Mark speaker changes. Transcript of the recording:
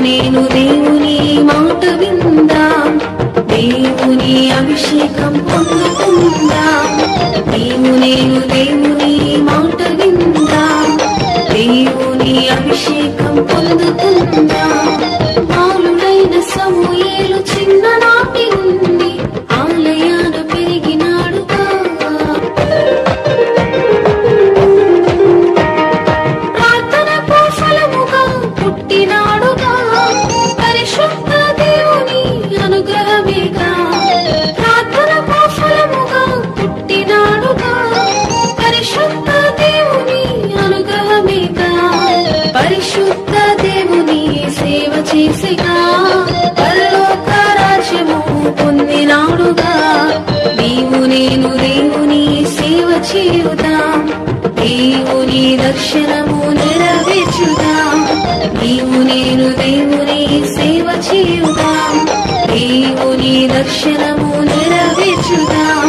Speaker 1: నేను దేవుని మాట విందాం, దేవుని అభిషేకం పొందుకుందాం. నేను దేవుని మాట విందాం, దేవుని అభిషేకం పొందుకుందాం. బాలుడైన సమూయేలు చిన్ననాటి నుండి ఆలయాన పెరిగినాడుగా. ప్రార్థనకు ఫలముగా పుట్టినాడుగా, పరిశుద్ధ దేవుని అనుగ్రహమేగా. ప్రార్థనకు ఫలముగా పుట్టినాడుగా, పరిశుద్ధ దేవుని అనుగ్రహమేగా. పరిశుద్ధ దేవుని సేవ చేసిగా, పరలోక రాజ్యము పొందినాడుగా. నీవు నేను దేవుని సేవ చేయుదాం, దేవుని దర్శనము నెరవేర్చుదాం. నీవు నేను దేవుని సేవ చేయుదాం, దేవుని దర్శనము నెరవేర్చుదాం.